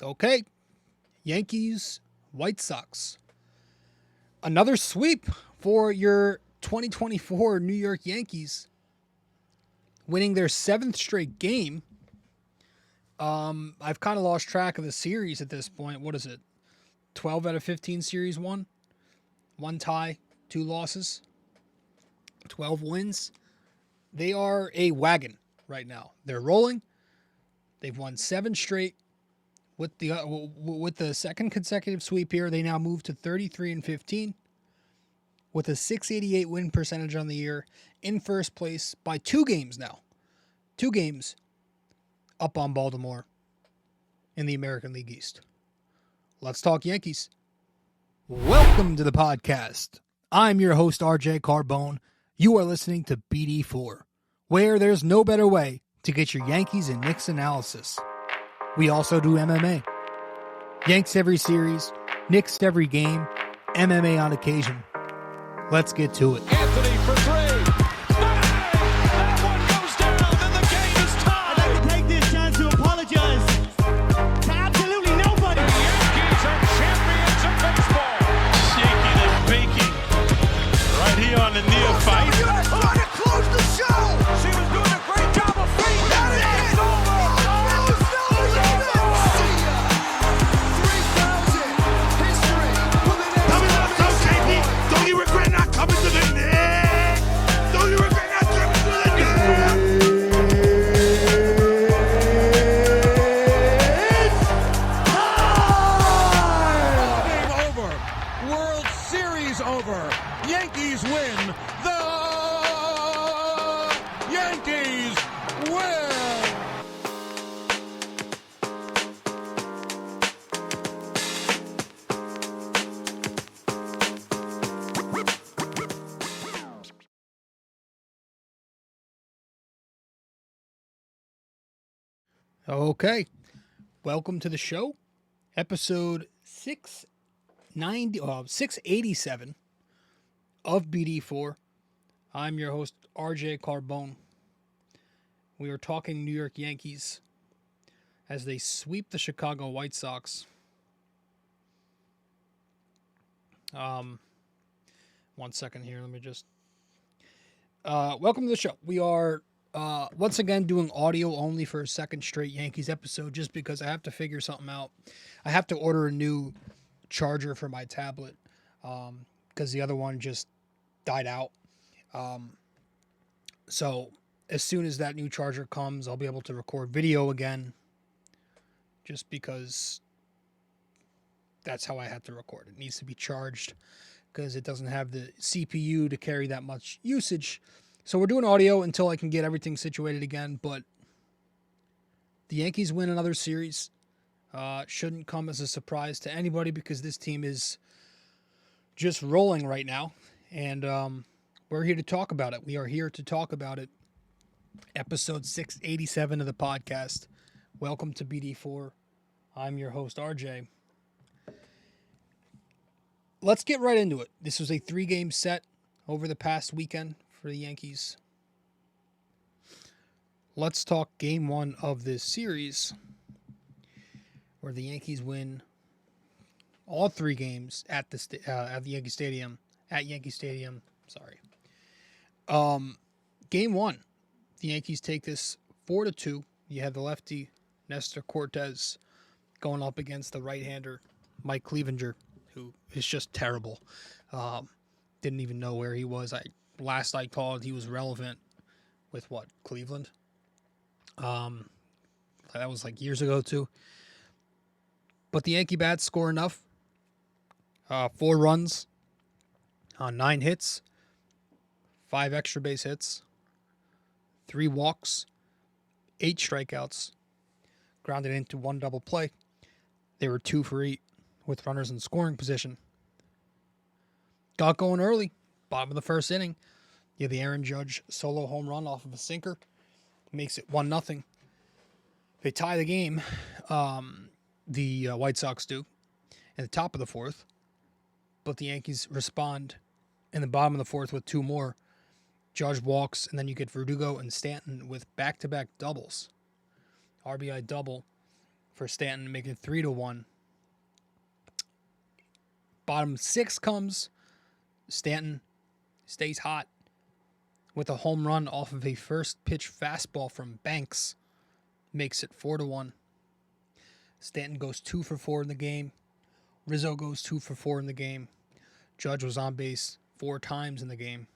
Okay, Yankees, White Sox. Another sweep for your 2024 New York Yankees, winning their 7th straight game. I've kind of lost track of the series at this point. What is it? 12 out of 15 series won. 1 tie, 2 losses, 12 wins. They are a wagon right now. They're rolling. They've won 7 straight. With the second consecutive sweep here, they now move to 33-15 with a .688 win percentage on the year, in first place by 2 games now. 2 games up on Baltimore in the American League East. Let's talk Yankees. Welcome to the podcast. I'm your host, RJ Carbone. You are listening to BD4, where there's no better way to get your Yankees and Knicks analysis. We also do MMA. Yanks every series, Knicks every game, MMA on occasion. Let's get to it. Anthony for 3. That one goes down, and the game is tied. I'd like to take this chance to apologize to absolutely nobody. The Yankees are champions of baseball. Shaking and baking right here on the neophyte. U.S. trying to close the show. She was doing a great job of feeding that. It's over. Don't you regret not coming to the net? Don't you regret not coming to the net? Game over. World Series over. Yankees win. The Yankees win. Okay, welcome to the show, episode 687 of BD4. I'm your host, RJ Carbone. We are talking New York Yankees as they sweep the Chicago White Sox. 1 second here, let me just... welcome to the show. We are... once again, doing audio only for a second straight Yankees episode just because I have to figure something out. I have to order a new charger for my tablet because the other one just died out. So as soon as that new charger comes, I'll be able to record video again just because that's how I have to record. It needs to be charged because it doesn't have the CPU to carry that much usage. So we're doing audio until I can get everything situated again, but the Yankees win another series. Shouldn't come as a surprise to anybody because this team is just rolling right now, and we're here to talk about it. We are here to talk about it. Episode 687 of the podcast. Welcome to BD4. I'm your host, RJ. Let's get right into it. This was a 3-game set over the past weekend for the Yankees. Let's talk game 1 of this series, where the Yankees win all 3 games at the Yankee Stadium. At Yankee Stadium, sorry. Game 1, the Yankees take this 4-2. You have the lefty Nestor Cortez going up against the right-hander Mike Clevinger, who is just terrible. Didn't even know where he was. Last I called, he was relevant with Cleveland? That was like years ago too. But the Yankee bats score enough. 4 runs on 9 hits, 5 extra base hits, 3 walks, 8 strikeouts, grounded into 1 double play. They were 2 for 8 with runners in scoring position. Got going early. Bottom of the first inning, you have the Aaron Judge solo home run off of a sinker. Makes it 1-0. They tie the game, the White Sox do, at the top of the 4th. But the Yankees respond in the bottom of the 4th with 2 more. Judge walks, and then you get Verdugo and Stanton with back-to-back doubles. RBI double for Stanton, make it 3-1. Bottom 6 comes Stanton stays hot with a home run off of a first pitch fastball from Banks, makes it 4-1. Stanton goes 2 for 4 in the game. Rizzo goes 2 for 4 in the game. Judge was on base 4 times in the game.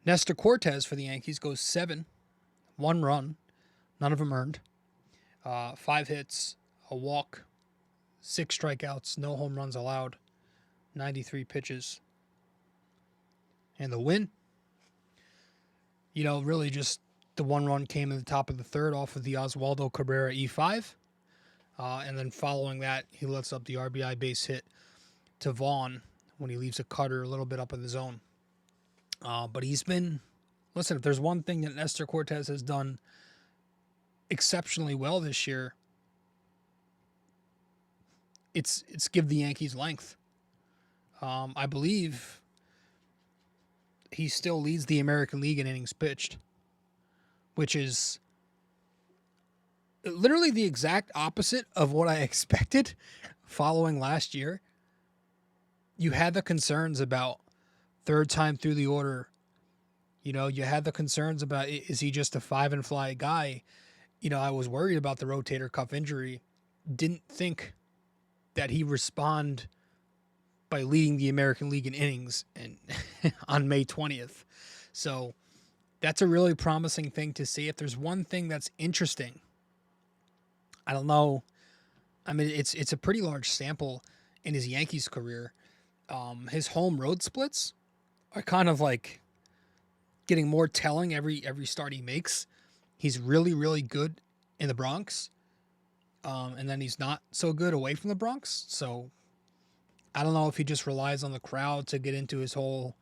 Nestor Cortez for the Yankees goes 7, 1 run, none of them earned. 5 hits, a walk, 6 strikeouts, no home runs allowed, 93 pitches. And the win, really just the 1 run came in the top of the third off of the Oswaldo Cabrera E5. And then following that, he lets up the RBI base hit to Vaughn when he leaves a cutter a little bit up in the zone. But he's been, listen, if there's one thing that Nestor Cortez has done exceptionally well this year, it's give the Yankees length. I believe he still leads the American League in innings pitched, which is literally the exact opposite of what I expected following last year. You had the concerns about third time through the order. You had the concerns about, is he just a 5-and-fly guy? I was worried about the rotator cuff injury. Didn't think that he respond by leading the American League in innings and on May 20th. So that's a really promising thing to see. If there's one thing that's interesting, I don't know. I mean, it's a pretty large sample in his Yankees career. His home road splits are kind of like getting more telling every start he makes. He's really, really good in the Bronx. And then he's not so good away from the Bronx. So I don't know if he just relies on the crowd to get into his whole,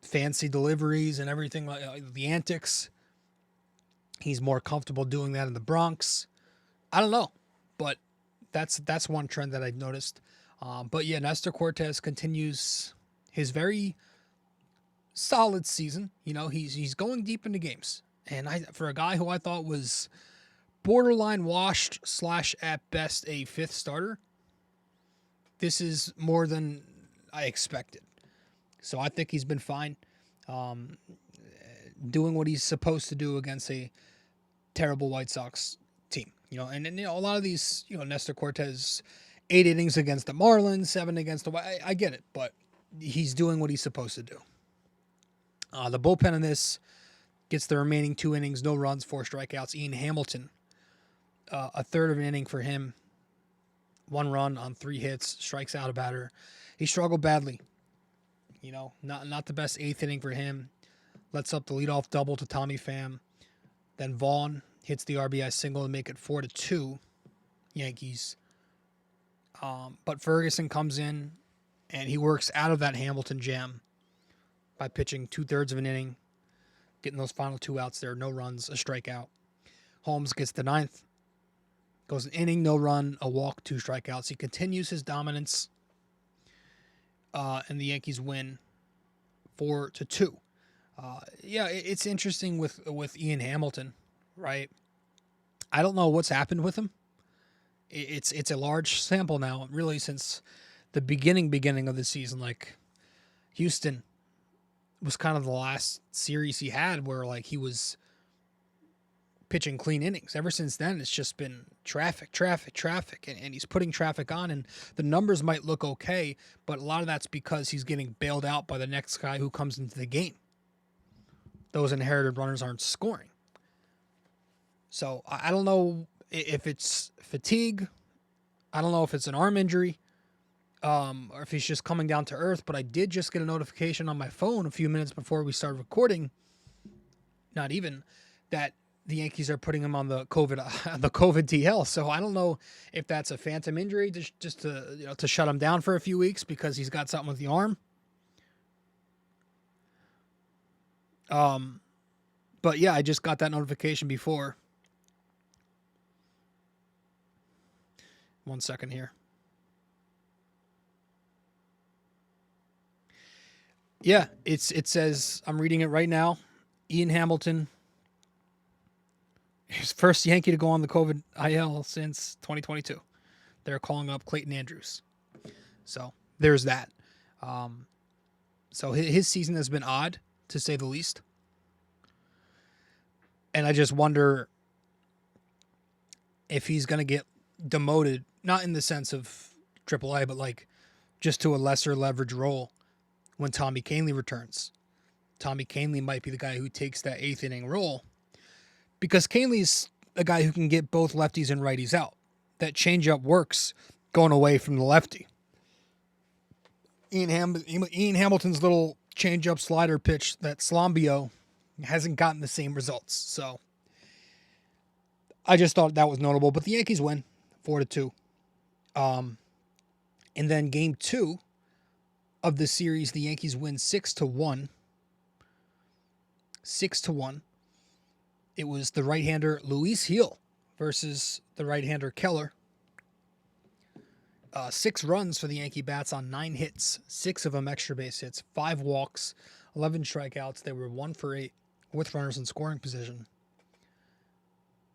fancy deliveries and everything, like the antics. He's more comfortable doing that in the Bronx. I don't know, but that's one trend that I've noticed. But yeah, Nestor Cortez continues his very solid season. He's going deep into games, and for a guy who I thought was borderline washed / at best a 5th starter, this is more than I expected. So I think he's been fine, doing what he's supposed to do against a terrible White Sox team. And a lot of these, Nestor Cortez, 8 innings against the Marlins, 7 against the White. I get it, but he's doing what he's supposed to do. The bullpen in this gets the remaining 2 innings, no runs, 4 strikeouts. Ian Hamilton, a third of an inning for him, 1 run on 3 hits, strikes out a batter. He struggled badly. Not the best 8th inning for him. Lets up the leadoff double to Tommy Pham. Then Vaughn hits the RBI single to make it 4-2 Yankees. But Ferguson comes in, and he works out of that Hamilton jam by pitching 2/3 of an inning, getting those final 2 outs there, no runs, a strikeout. Holmes gets the 9th, goes an inning, no run, a walk, 2 strikeouts. He continues his dominance, and the Yankees win 4-2. It's interesting with Ian Hamilton, right? I don't know what's happened with him. It's a large sample now, really, since the beginning of the season. Like, Houston was kind of the last series he had where, like, he was pitching clean innings. Ever since then, it's just been traffic, and he's putting traffic on, and the numbers might look okay, but a lot of that's because he's getting bailed out by the next guy who comes into the game. Those inherited runners aren't scoring. So I don't know if it's fatigue. I don't know if it's an arm injury, or if he's just coming down to earth. But I did just get a notification on my phone a few minutes before we started recording, not even, that the Yankees are putting him on the COVID DL. So I don't know if that's a phantom injury just to shut him down for a few weeks because he's got something with the arm. But yeah, I just got that notification before. 1 second here. Yeah, it says, I'm reading it right now. Ian Hamilton He's the first Yankee to go on the COVID IL since 2022. They're calling up Clayton Andrews. So there's that. So his season has been odd, to say the least. And I just wonder if he's going to get demoted, not in the sense of AAA, but like just to a lesser leverage role when Tommy Kahnle returns. Tommy Kahnle might be the guy who takes that 8th inning role because Kahnle's a guy who can get both lefties and righties out. That changeup works going away from the lefty. Ian Hamilton's little changeup slider pitch, that Slombio, hasn't gotten the same results. So I just thought that was notable. But the Yankees win 4-2. And then game 2 of the series, the Yankees win 6-1. 6-1. It was the right-hander Luis Gil versus the right-hander Keller. 6 runs for the Yankee bats on 9 hits, 6 of them extra base hits, 5 walks, 11 strikeouts. They were 1 for 8 with runners in scoring position.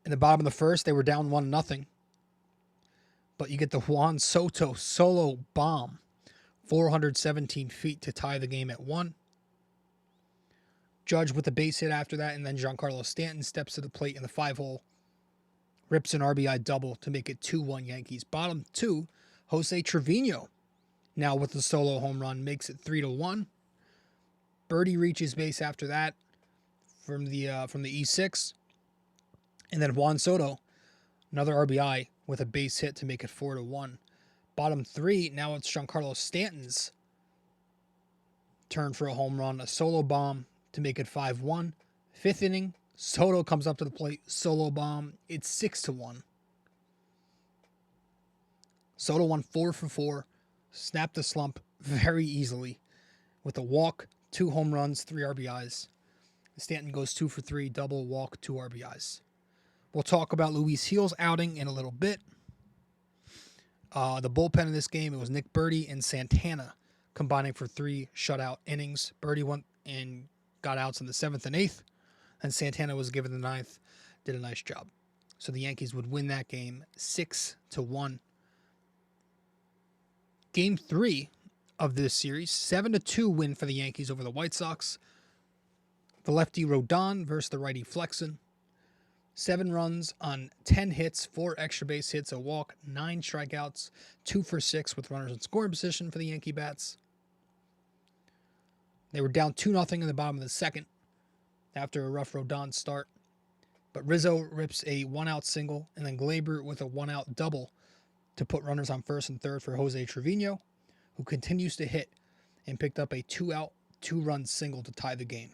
In the bottom of the first, they were down 1-0. But you get the Juan Soto solo bomb, 417 feet to tie the game at 1. Judge with a base hit after that, and then Giancarlo Stanton steps to the plate in the 5-hole, rips an RBI double to make it 2-1 Yankees. Bottom 2, Jose Trevino, now with the solo home run, makes it 3-1. Birdie reaches base after that from the E6, and then Juan Soto, another RBI with a base hit to make it 4-1. Bottom 3, now it's Giancarlo Stanton's turn for a home run, a solo bomb to make it 5-1. 5th inning, Soto comes up to the plate, solo bomb. It's 6-1. Soto won 4 for 4, snapped the slump very easily with a walk, 2 home runs, 3 RBIs. Stanton goes 2 for 3, double, walk, 2 RBIs. We'll talk about Luis Gil's outing in a little bit. The bullpen in this game, it was Nick Birdie and Santana combining for 3 shutout innings. Birdie went and got outs in the 7th and 8th, and Santana was given the 9th, did a nice job. So the Yankees would win that game 6-1. Game 3 of this series, 7-2 win for the Yankees over the White Sox. The lefty Rodon versus the righty Flexen. 7 runs on 10 hits, 4 extra base hits, a walk, 9 strikeouts, 2 for 6 with runners in scoring position for the Yankee bats. They were down 2-0 in the bottom of the 2nd after a rough Rodon start. But Rizzo rips a 1-out single, and then Glaber with a 1-out double to put runners on 1st and 3rd for Jose Trevino, who continues to hit and picked up a 2-out, 2-run single to tie the game.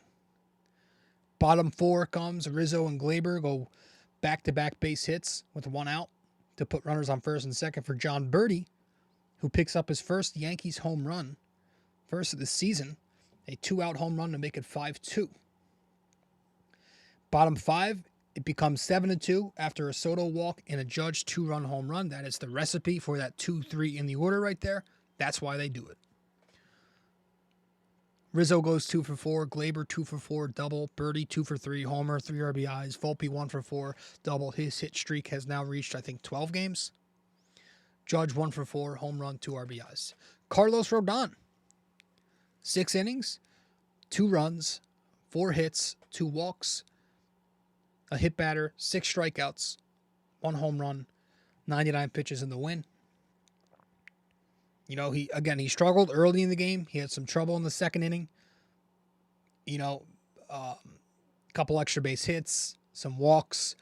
Bottom 4 comes Rizzo and Glaber go back-to-back base hits with 1 out to put runners on 1st and 2nd for John Birdie, who picks up his first Yankees home run, first of the season, a 2-out home run to make it 5-2. Bottom 5, it becomes 7-2 after a Soto walk and a Judge 2-run home run. That is the recipe for that 2-3 in the order right there. That's why they do it. Rizzo goes 2 for 4, Glaber 2 for 4, double, Birdie 2 for 3, homer, 3 RBIs, Volpe 1 for 4, double. His hit streak has now reached, I think, 12 games. Judge 1 for 4, home run, 2 RBIs. Carlos Rodon, 6 innings, 2 runs, 4 hits, 2 walks, a hit batter, 6 strikeouts, 1 home run, 99 pitches in the win. You know, he struggled early in the game. He had some trouble in the 2nd inning. You know, a couple extra base hits, some walks,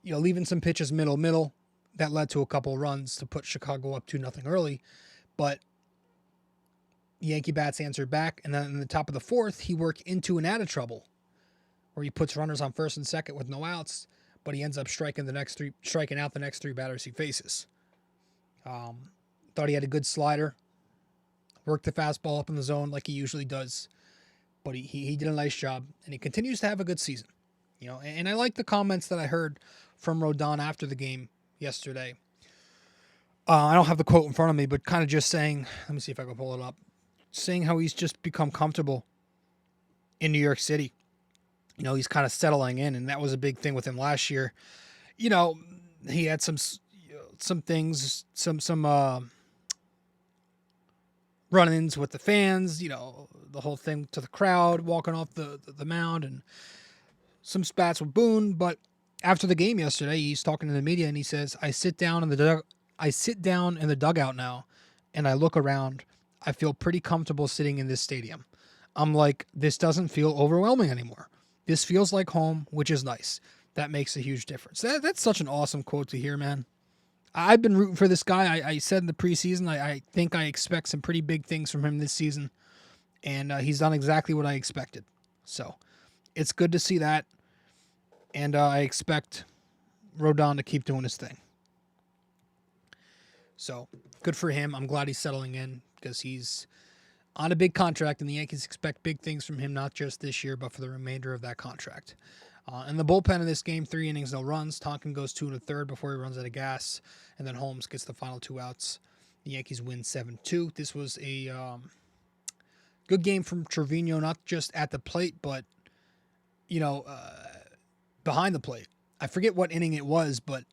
you know, leaving some pitches middle. That led to a couple runs to put Chicago up 2-0 early. But Yankee bats answered back. And then in the top of the 4th, he worked into and out of trouble where he puts runners on 1st and 2nd with no outs, but he ends up striking out the next 3 batters he faces. Thought he had a good slider. Worked the fastball up in the zone like he usually does. But he did a nice job, and he continues to have a good season. You know, and I like the comments that I heard from Rodon after the game yesterday. I don't have the quote in front of me, but kind of just saying, let me see if I can pull it up, saying how he's just become comfortable in New York City. he's kind of settling in, and that was a big thing with him last year. You know, he had some things, some run-ins with the fans, the whole thing to the crowd, walking off the mound, and some spats with Boone. But after the game yesterday, he's talking to the media, and he says, I sit down in the dugout now, and I look around. I feel pretty comfortable sitting in this stadium. I'm like, this doesn't feel overwhelming anymore. This feels like home, which is nice. That makes a huge difference. That's such an awesome quote to hear, man. I've been rooting for this guy. I said in the preseason, I think I expect some pretty big things from him this season. And he's done exactly what I expected. So it's good to see that. And I expect Rodon to keep doing his thing. So good for him. I'm glad he's settling in because he's on a big contract, and the Yankees expect big things from him, not just this year, but for the remainder of that contract. And the bullpen in this game, 3 innings, no runs. Tonkin goes 2 1/3 before he runs out of gas, and then Holmes gets the final 2 outs. The Yankees win 7-2. This was a good game from Trevino, not just at the plate, but behind the plate. I forget what inning it was, but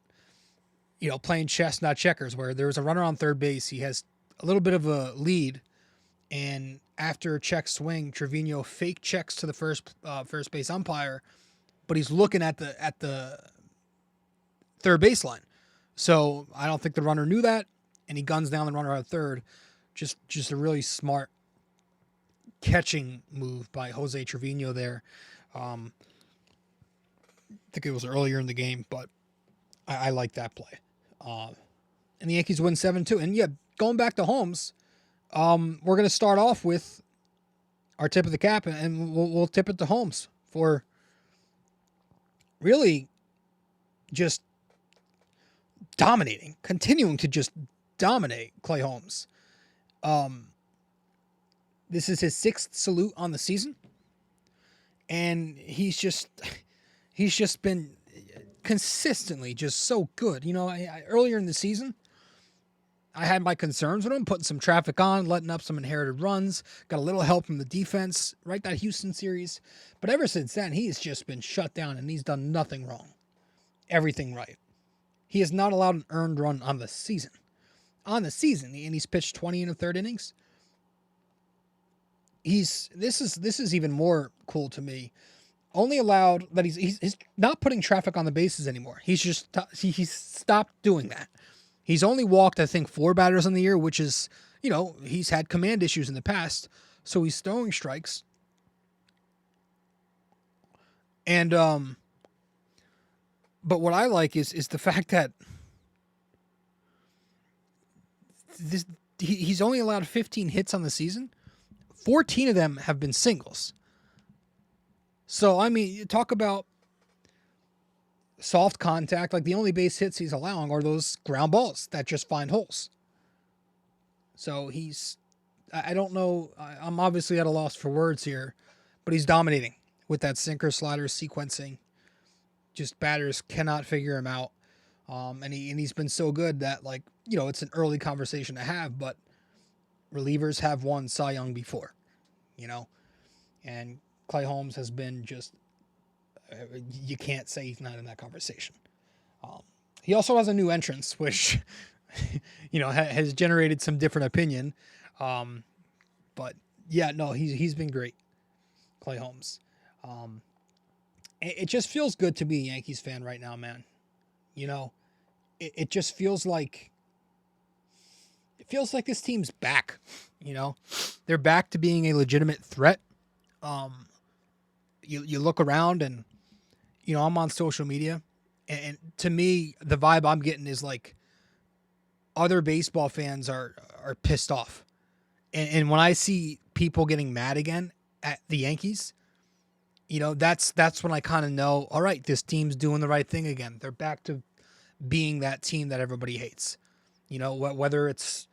playing chess, not checkers, where there was a runner on third base. He has a little bit of a lead, and after a check swing, Trevino fake checks to the first base umpire, but he's looking at the third baseline. So I don't think the runner knew that, and he guns down the runner at third. Just a really smart catching move by Jose Trevino there. I think it was earlier in the game, but I like that play. And the Yankees win 7-2. And yeah, going back to Holmes, we're going to start off with our tip of the cap, and we'll tip it to Holmes for really just continuing to just dominate Clay Holmes. This is his 6th salute on the season, and he's just been consistently just so good. Earlier in the season, I had my concerns with him, putting some traffic on, letting up some inherited runs, got a little help from the defense, right? That Houston series. But ever since then, he's just been shut down, and he's done nothing wrong. Everything right. He has not allowed an earned run on the season. And he's pitched 20 1/3 innings. This is even more cool to me. Only allowed that he's not putting traffic on the bases anymore. He's stopped doing that. He's only walked, I think, 4 batters on the year, which is, he's had command issues in the past, so he's throwing strikes. And but what I like is the fact that he's only allowed 15 hits on the season. 14 of them have been singles. So, I mean, you talk about soft contact, like the only base hits he's allowing are those ground balls that just find holes. So I don't know, I'm obviously at a loss for words here, but he's dominating with that sinker slider sequencing. Just batters cannot figure him out. And he's been so good that, it's an early conversation to have, but relievers have won Cy Young before, and Clay Holmes has been just, you can't say he's not in that conversation. He also has a new entrance, which, has generated some different opinion. But yeah, no, he's been great, Clay Holmes. It just feels good to be a Yankees fan right now, man. It just feels like, this team's back. They're back to being a legitimate threat. You look around and, I'm on social media, and to me, the vibe I'm getting is like other baseball fans are pissed off. And when I see people getting mad again at the Yankees, that's when I kind of know, all right, this team's doing the right thing again. They're back to being that team that everybody hates. Whether it's,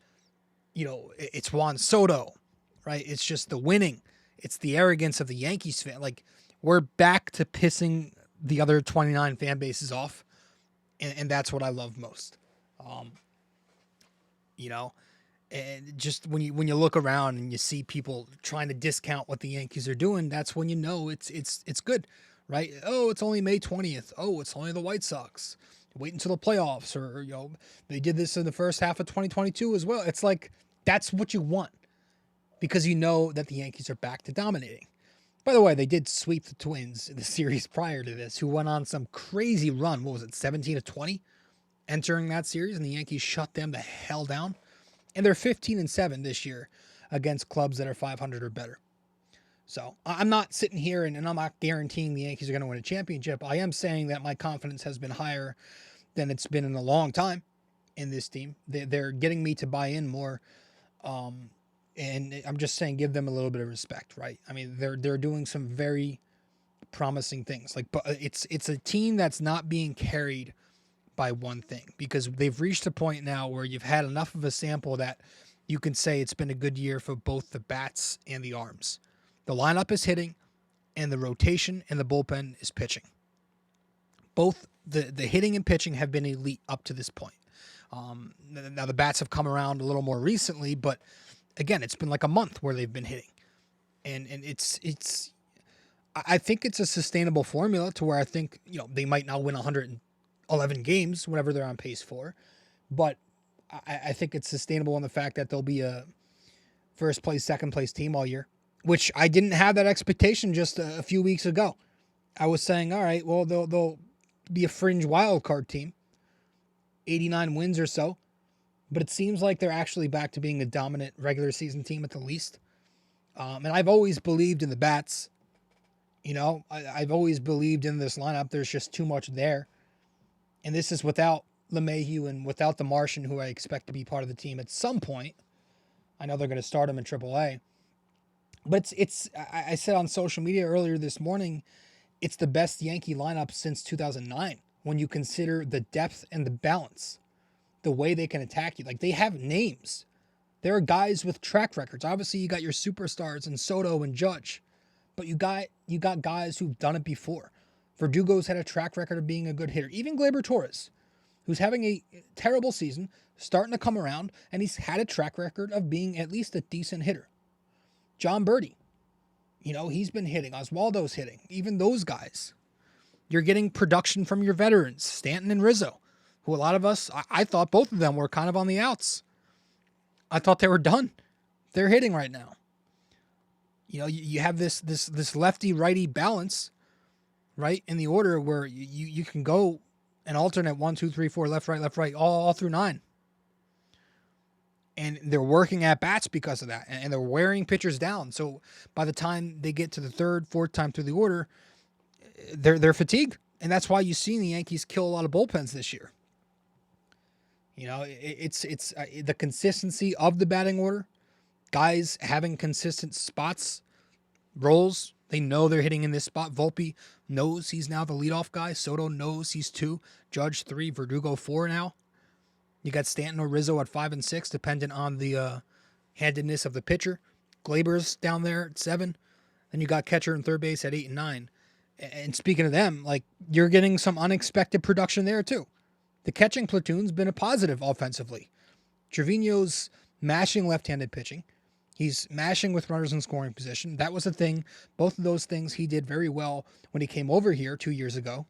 it's Juan Soto, right? It's just the winning. It's the arrogance of the Yankees fan. We're back to pissing the other 29 fan bases off. And that's what I love most. And just when you look around and you see people trying to discount what the Yankees are doing, that's when it's good, right? Oh, it's only May 20th. Oh, it's only the White Sox. Wait until the playoffs, or they did this in the first half of 2022 as well. It's like that's what you want because you know that the Yankees are back to dominating. By the way, they did sweep the Twins in the series prior to this, who went on some crazy run. What was it, 17-20 entering that series, and the Yankees shut them the hell down. And they're 15-7 this year against clubs that are 500 or better. So I'm not sitting here and I'm not guaranteeing the Yankees are going to win a championship. I am saying that my confidence has been higher than it's been in a long time in this team. They're getting me to buy in more. And I'm just saying, give them a little bit of respect, right? I mean, they're doing some very promising things. Like, but it's a team that's not being carried by one thing because they've reached a point now where you've had enough of a sample that you can say it's been a good year for both the bats and the arms. The lineup is hitting, and the rotation and the bullpen is pitching. Both the hitting and pitching have been elite up to this point. Now the bats have come around a little more recently, but again, it's been like a month where they've been hitting, and it's. I think it's a sustainable formula to where I think they might not win 111 games, whatever they're on pace for, but I think it's sustainable in the fact that they'll be a first place, second place team all year, which I didn't have that expectation just a few weeks ago. I was saying, all right, well they'll be a fringe wild card team, 89 wins or so. But it seems like they're actually back to being a dominant regular season team at the least. And I've always believed in the bats. I've always believed in this lineup. There's just too much there. And this is without LeMahieu and without the Martian, who I expect to be part of the team at some point. I know they're going to start him in AAA. But I said on social media earlier this morning, it's the best Yankee lineup since 2009 when you consider the depth and the balance. The way they can attack you. Like, they have names. There are guys with track records. Obviously, you got your superstars in Soto and Judge, but you got guys who've done it before. Verdugo's had a track record of being a good hitter. Even Gleyber Torres, who's having a terrible season, starting to come around, and he's had a track record of being at least a decent hitter. John Birdie, he's been hitting. Oswaldo's hitting. Even those guys. You're getting production from your veterans, Stanton and Rizzo, who a lot of us, I thought both of them were kind of on the outs. I thought they were done. They're hitting right now. You have this lefty-righty balance, right, in the order where you can go and alternate 1, 2, 3, 4, left, right, all through 9. And they're working at bats because of that, and they're wearing pitchers down. So by the time they get to the third, fourth time through the order, they're fatigued, and that's why you've seen the Yankees kill a lot of bullpens this year. It's the consistency of the batting order, guys having consistent spots, roles. They know they're hitting in this spot. Volpe knows he's now the leadoff guy. Soto knows he's 2. Judge 3. Verdugo 4 now. You got Stanton or Rizzo at 5 and 6, dependent on the handedness of the pitcher. Gleyber's down there at 7. Then you got catcher and third base at 8 and 9. And speaking of them, like, you're getting some unexpected production there too. The catching platoon's been a positive offensively. Trevino's mashing left-handed pitching. He's mashing with runners in scoring position. That was a thing. Both of those things he did very well when he came over here 2 years ago.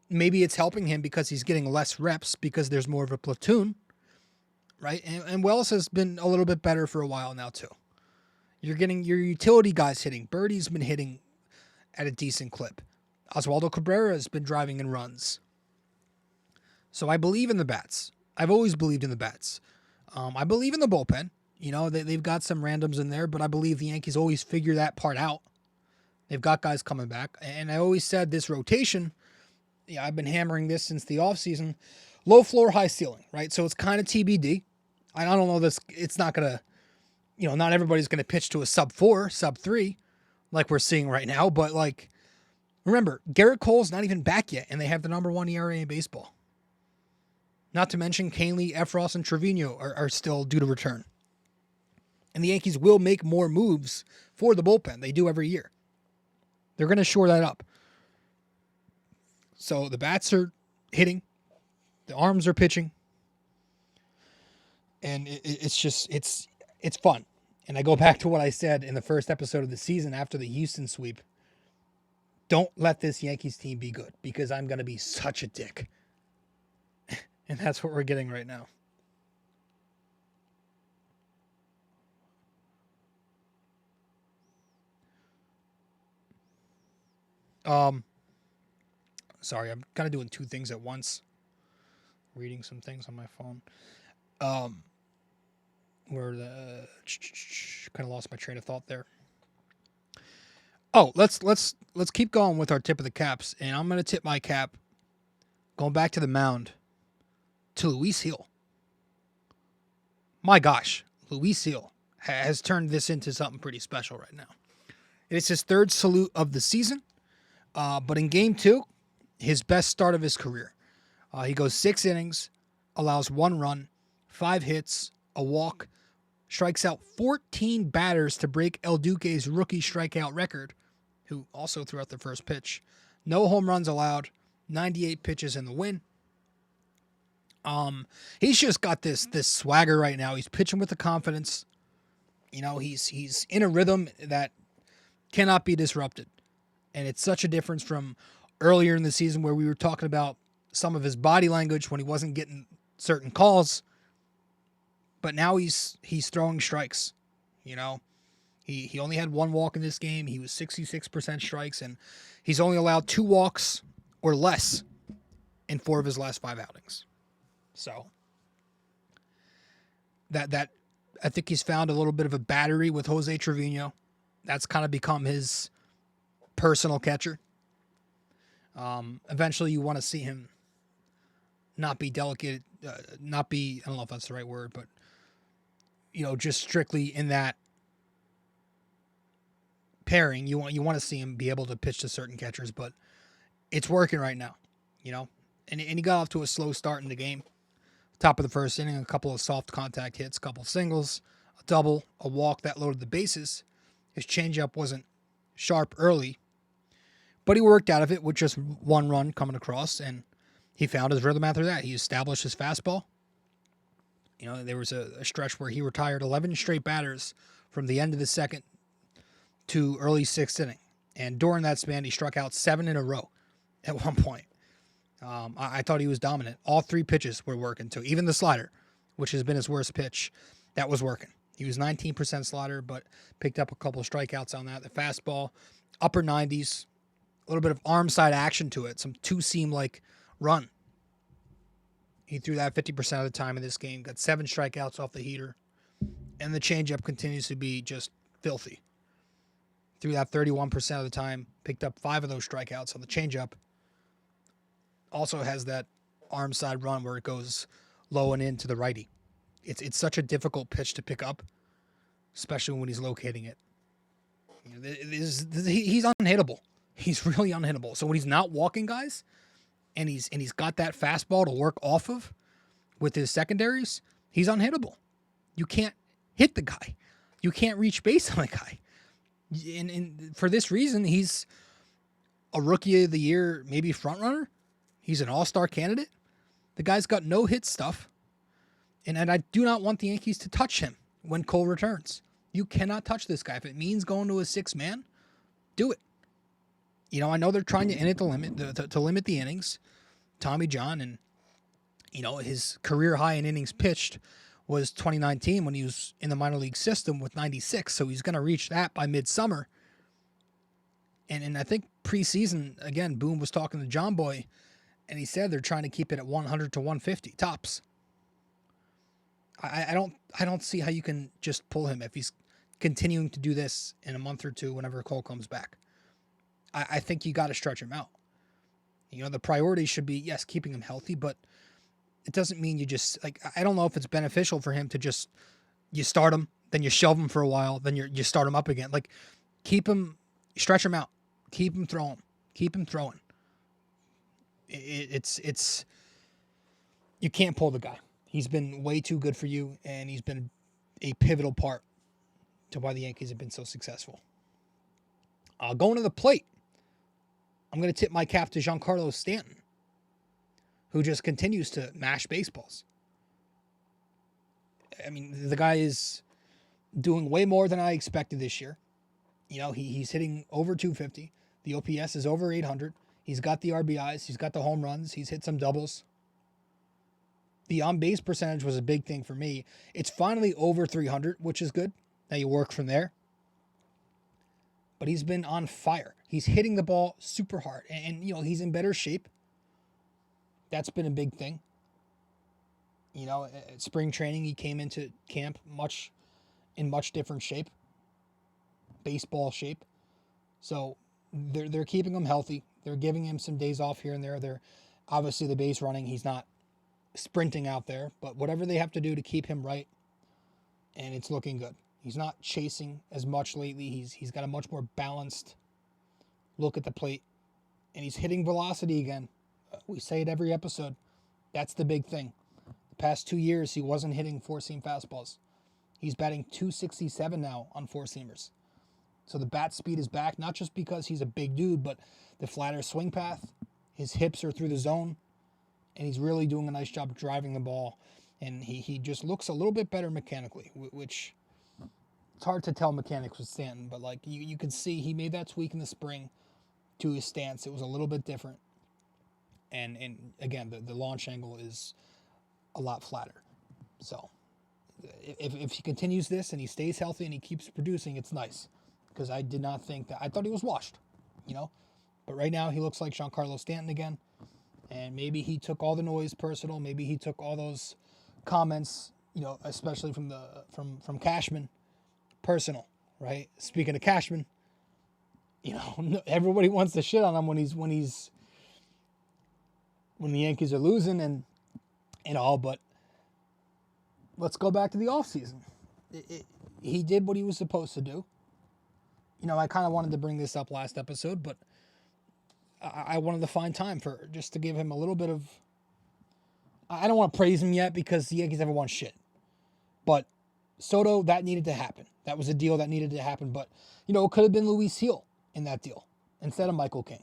Maybe it's helping him because he's getting less reps because there's more of a platoon, right? And Wells has been a little bit better for a while now too. You're getting your utility guys hitting. Birdie's been hitting at a decent clip. Oswaldo Cabrera has been driving in runs. So I believe in the bats. I've always believed in the bats. I believe in the bullpen. They've got some randoms in there, but I believe the Yankees always figure that part out. They've got guys coming back. And I always said this rotation, I've been hammering this since the offseason, low floor, high ceiling, right? So it's kind of TBD. I don't know this. It's not going to, not everybody's going to pitch to a sub 4, sub 3 like we're seeing right now. But, like, remember, Garrett Cole's not even back yet, and they have the number 1 ERA in baseball. Not to mention Canely, Efros, and Trevino are still due to return. And the Yankees will make more moves for the bullpen. They do every year. They're going to shore that up. So the bats are hitting. The arms are pitching. And it's fun. And I go back to what I said in the first episode of the season after the Houston sweep. don't let this Yankees team be good because I'm going to be such a dick. And that's what we're getting right now. Sorry, I'm kind of doing two things at once. Reading some things on my phone. Where the kind of lost my train of thought there. Oh, let's keep going with our tip of the caps, and I'm going to tip my cap going back to the mound to Luis Gil. My gosh, Luis Gil has turned this into something pretty special right now. It's his third salute of the season, but in Game 2, his best start of his career. He goes 6 innings, allows 1 run, 5 hits, a walk, strikes out 14 batters to break El Duque's rookie strikeout record, who also threw out the first pitch. No home runs allowed, 98 pitches in the win. He's just got this swagger right now. He's pitching with the confidence. You know, he's in a rhythm that cannot be disrupted. And it's such a difference from earlier in the season where we were talking about some of his body language when he wasn't getting certain calls. But now he's throwing strikes. You know, he only had 1 walk in this game. He was 66% strikes, and he's only allowed 2 walks or less in 4 of his last 5 outings. So that I think he's found a little bit of a battery with Jose Trevino. That's kind of become his personal catcher. Eventually you want to see him not be delicate, I don't know if that's the right word, but, you know, just strictly in that pairing. You want to see him be able to pitch to certain catchers, but it's working right now, you know, and he got off to a slow start in the game. Top of the first inning, a couple of soft contact hits, a couple of singles, a double, a walk that loaded the bases. His changeup wasn't sharp early, but he worked out of it with just 1 run coming across, and he found his rhythm after that. He established his fastball. You know, there was a stretch where he retired 11 straight batters from the end of the second to early 6th inning. And during that span, he struck out 7 in a row at one point. I thought he was dominant. All 3 pitches were working too. Even the slider, which has been his worst pitch, that was working. He was 19% slider, but picked up a couple of strikeouts on that. The fastball, upper 90s, a little bit of arm side action to it, some 2-seam-like run. He threw that 50% of the time in this game, got 7 strikeouts off the heater, and the changeup continues to be just filthy. Threw that 31% of the time, picked up 5 of those strikeouts on the changeup. Also has that arm side run where it goes low and in to the righty. It's such a difficult pitch to pick up, especially when he's locating it. You know, he's unhittable. He's really unhittable. So when he's not walking guys, and he's got that fastball to work off of with his secondaries, he's unhittable. You can't hit the guy. You can't reach base on the guy. And for this reason, he's a Rookie of the Year, maybe front runner. He's an all-star candidate. The guy's got no hit stuff. And I do not want the Yankees to touch him when Cole returns. You cannot touch this guy. If it means going to a 6-man, do it. You know, I know they're trying to end it to limit the innings. Tommy John, and, you know, his career high in innings pitched was 2019 when he was in the minor league system with 96. So he's going to reach that by midsummer. And I think preseason, again, Boone was talking to John Boy, and he said they're trying to keep it at 100 to 150 tops. I don't see how you can just pull him if he's continuing to do this in a month or two whenever Cole comes back. I think you got to stretch him out. You know, the priority should be, yes, keeping him healthy, but it doesn't mean you just, like, I don't know if it's beneficial for him to just, you start him, then you shelve him for a while, then you start him up again. Like, keep him, stretch him out, keep him throwing. It's you can't pull the guy. He's been way too good for you, and he's been a pivotal part to why the Yankees have been so successful. Going to the plate, I'm going to tip my cap to Giancarlo Stanton, who just continues to mash baseballs. I mean, the guy is doing way more than I expected this year. You know, he's hitting over 250. The OPS is over 800. He's got the RBIs. He's got the home runs. He's hit some doubles. The on-base percentage was a big thing for me. It's finally over 300, which is good. Now you work from there. But he's been on fire. He's hitting the ball super hard. And he's in better shape. That's been a big thing. At spring training, he came into camp in much different shape. Baseball shape. So they're keeping him healthy. They're giving him some days off here and there. They're obviously the base running. He's not sprinting out there. But whatever they have to do to keep him right. And it's looking good. He's not chasing as much lately. He's got a much more balanced look at the plate. And he's hitting velocity again. We say it every episode. That's the big thing. The past 2 years, he wasn't hitting four-seam fastballs. He's batting .267 now on four-seamers. So the bat speed is back, not just because he's a big dude, but the flatter swing path. His hips are through the zone. And he's really doing a nice job driving the ball. And he just looks a little bit better mechanically, which... It's hard to tell mechanics with Stanton, but you can see he made that tweak in the spring to his stance. It was a little bit different. And again, the launch angle is a lot flatter. So if he continues this and he stays healthy and he keeps producing, it's nice. Because I did not think that. I thought he was washed, But right now he looks like Giancarlo Stanton again. And maybe he took all the noise personal. Maybe he took all those comments, especially from Cashman. Personal, right? Speaking of Cashman, everybody wants to shit on him when the Yankees are losing and all, but let's go back to the offseason. He did what he was supposed to do. I kind of wanted to bring this up last episode, but I wanted to find time just to give him a little bit of... I don't want to praise him yet because the Yankees never won shit. But Soto, that needed to happen. That was a deal that needed to happen. But, it could have been Luis Gil in that deal instead of Michael King.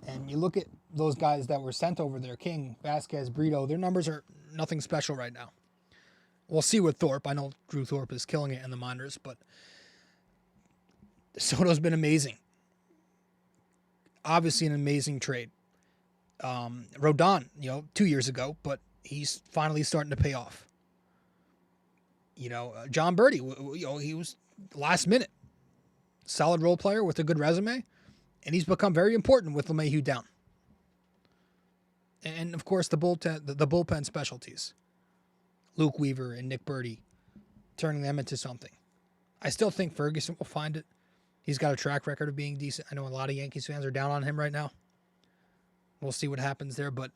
And you look at those guys that were sent over there, King, Vasquez, Brito, their numbers are nothing special right now. We'll see with Thorpe. I know Drew Thorpe is killing it in the minors, but Soto's been amazing. Obviously an amazing trade. Rodon, 2 years ago, but he's finally starting to pay off. John Birdie, he was last minute. Solid role player with a good resume. And he's become very important with LeMahieu down. And, of course, the bullpen specialties. Luke Weaver and Nick Birdie, turning them into something. I still think Ferguson will find it. He's got a track record of being decent. I know a lot of Yankees fans are down on him right now. We'll see what happens there. But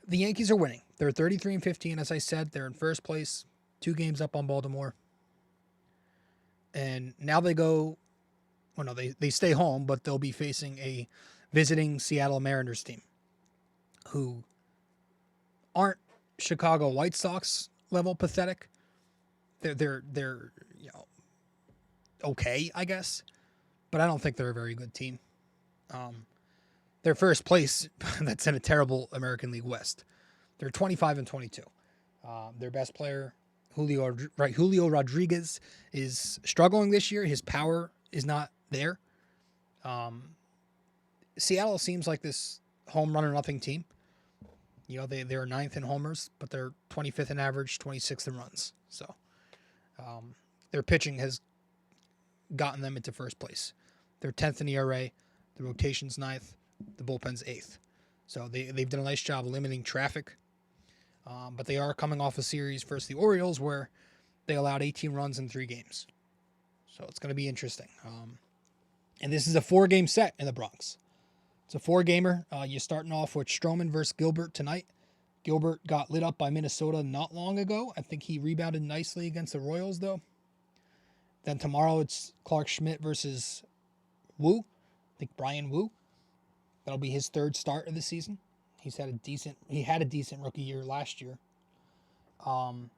the Yankees are winning. They're 33-15, as I said. They're in first place. 2 games up on Baltimore. And now they go... Well, no, they stay home, but they'll be facing a visiting Seattle Mariners team who aren't Chicago White Sox level pathetic. They're okay, I guess, but I don't think they're a very good team. They're first place. That's in a terrible American League West. They're 25-22. Their best player, Julio Rodriguez, is struggling this year. His power is not there. Seattle seems like this home run or nothing team. They're 9th in homers, but they're 25th in average, 26th in runs. So their pitching has gotten them into first place. They're 10th in ERA. The rotation's 9th. The bullpen's 8th. So they've done a nice job limiting traffic. But they are coming off a series versus the Orioles where they allowed 18 runs in 3 games. So it's going to be interesting. And this is a 4-game set in the Bronx. It's a 4-gamer. You're starting off with Stroman versus Gilbert tonight. Gilbert got lit up by Minnesota not long ago. I think he rebounded nicely against the Royals, though. Then tomorrow it's Clark Schmidt versus Wu. I think Brian Wu. That'll be his 3rd start of the season. He had a decent rookie year last year. And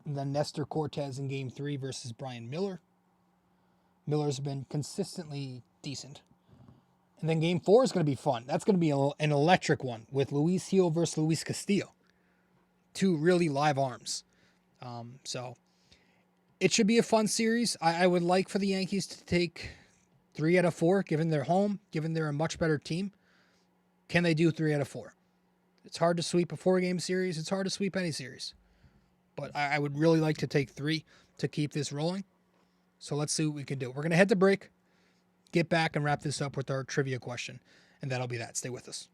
then Nestor Cortez in Game 3 versus Brian Miller. Miller's been consistently decent. And then Game 4 is going to be fun. That's going to be an electric one with Luis Gil versus Luis Castillo. 2 really live arms. So it should be a fun series. I would like for the Yankees to take 3 out of 4, given they're home, given they're a much better team. Can they do 3 out of 4? It's hard to sweep a 4-game series. It's hard to sweep any series. But I would really like to take 3 to keep this rolling. So let's see what we can do. We're going to head to break, get back, and wrap this up with our trivia question. And that'll be that. Stay with us.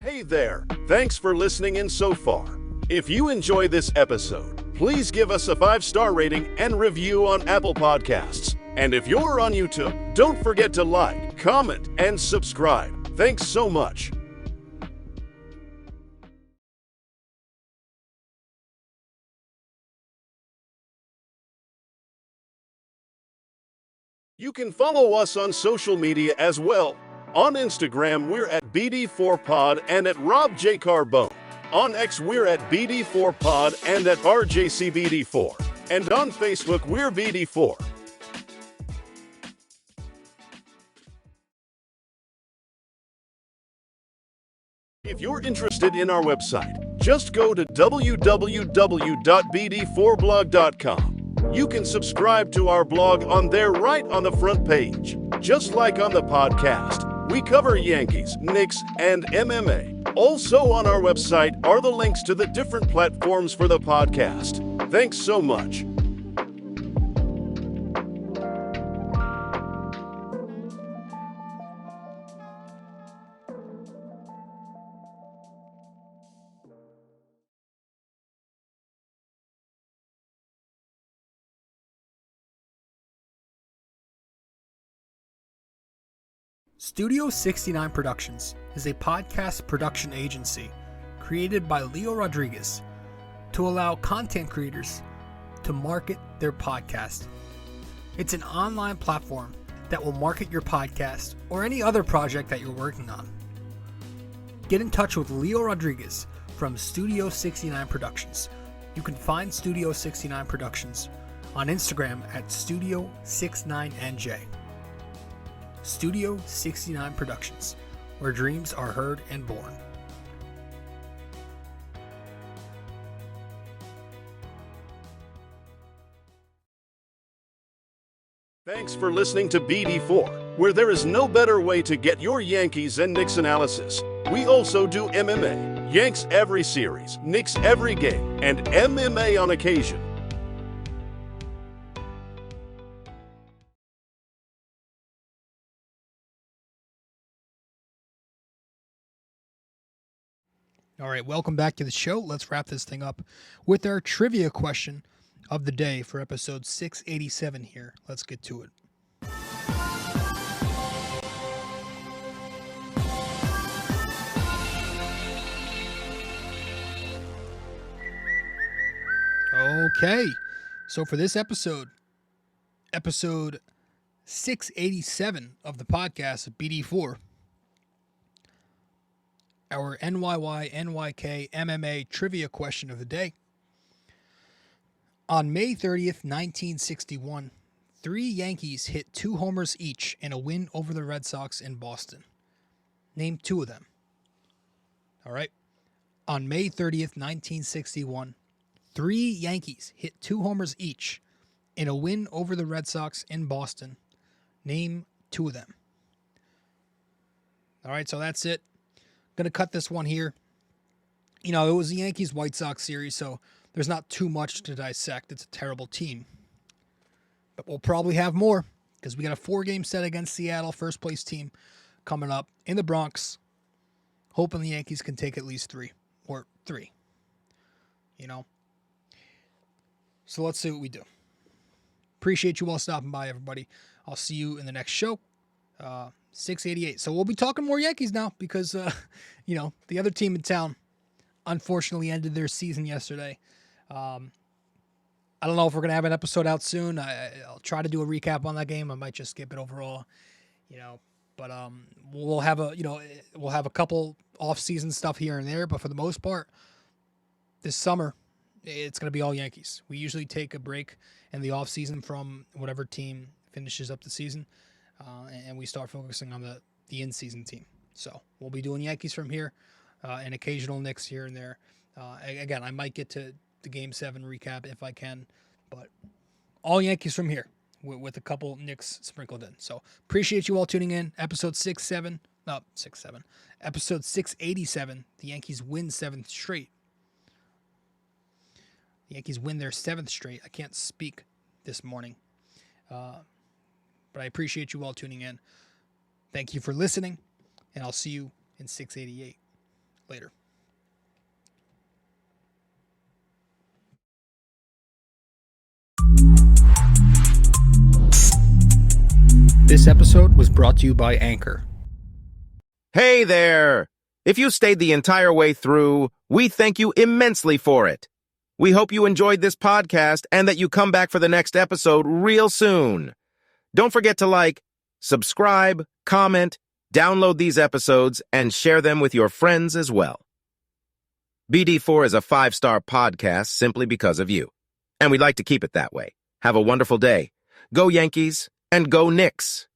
Hey there, thanks for listening in so far. If you enjoy this episode, please give us a 5-star rating and review on Apple Podcasts. And if you're on YouTube, don't forget to like, comment, and subscribe. Thanks so much. You can follow us on social media as well. On Instagram, we're at BD4Pod and at Rob J. Carbone. On X, we're at BD4Pod and at RJCBD4. And on Facebook, we're BD4. If you're interested in our website, just go to www.bd4blog.com. You can subscribe to our blog on there right on the front page. Just like on the podcast, we cover Yankees, Knicks, and MMA. Also on our website are the links to the different platforms for the podcast. Thanks so much. Studio 69 Productions is a podcast production agency created by Leo Rodriguez to allow content creators to market their podcast. It's an online platform that will market your podcast or any other project that you're working on. Get in touch with Leo Rodriguez from Studio 69 Productions. You can find Studio 69 Productions on Instagram at Studio69NJ. Studio 69 Productions, where dreams are heard and born. Thanks for listening to BD4, where there is no better way to get your Yankees and Knicks analysis. We also do MMA, Yanks every series, Knicks every game, and MMA on occasion. All right, welcome back to the show. Let's wrap this thing up with our trivia question of the day for episode 687 here. Let's get to it. Okay, so for this episode 687 of the podcast of BD4, our NYY, NYK, MMA trivia question of the day. On May 30th, 1961, 3 Yankees hit 2 homers each in a win over the Red Sox in Boston. Name 2 of them. All right. On May 30th, 1961, 3 Yankees hit 2 homers each in a win over the Red Sox in Boston. Name 2 of them. All right, so that's it. Going to cut this one here. You know, it was the Yankees-White Sox series, so there's not too much to dissect. It's a terrible team. But we'll probably have more because we got a 4-game set against Seattle, first-place team, coming up in the Bronx. Hoping the Yankees can take at least 3. Or 3. You know? So let's see what we do. Appreciate you all stopping by, everybody. I'll see you in the next show. 688. So we'll be talking more Yankees now because, you know, the other team in town unfortunately ended their season yesterday. I don't know if we're going to have an episode out soon. I'll try to do a recap on that game. I might just skip it overall, you know, but we'll have a couple off-season stuff here and there, but for the most part, this summer, it's going to be all Yankees. We usually take a break in the off-season from whatever team finishes up the season. And we start focusing on the in-season team. So we'll be doing Yankees from here, and occasional Knicks here and there. Again, I might get to the Game 7 recap if I can, but all Yankees from here. with a couple Knicks sprinkled in. So appreciate you all tuning in. Episode 687. The Yankees win 7th straight. The Yankees win their 7th straight. I can't speak this morning. But I appreciate you all tuning in. Thank you for listening, and I'll see you in 688. Later. This episode was brought to you by Anchor. Hey there! If you stayed the entire way through, we thank you immensely for it. We hope you enjoyed this podcast and that you come back for the next episode real soon. Don't forget to like, subscribe, comment, download these episodes, and share them with your friends as well. BD4 is a 5-star podcast simply because of you. And we'd like to keep it that way. Have a wonderful day. Go Yankees and go Knicks!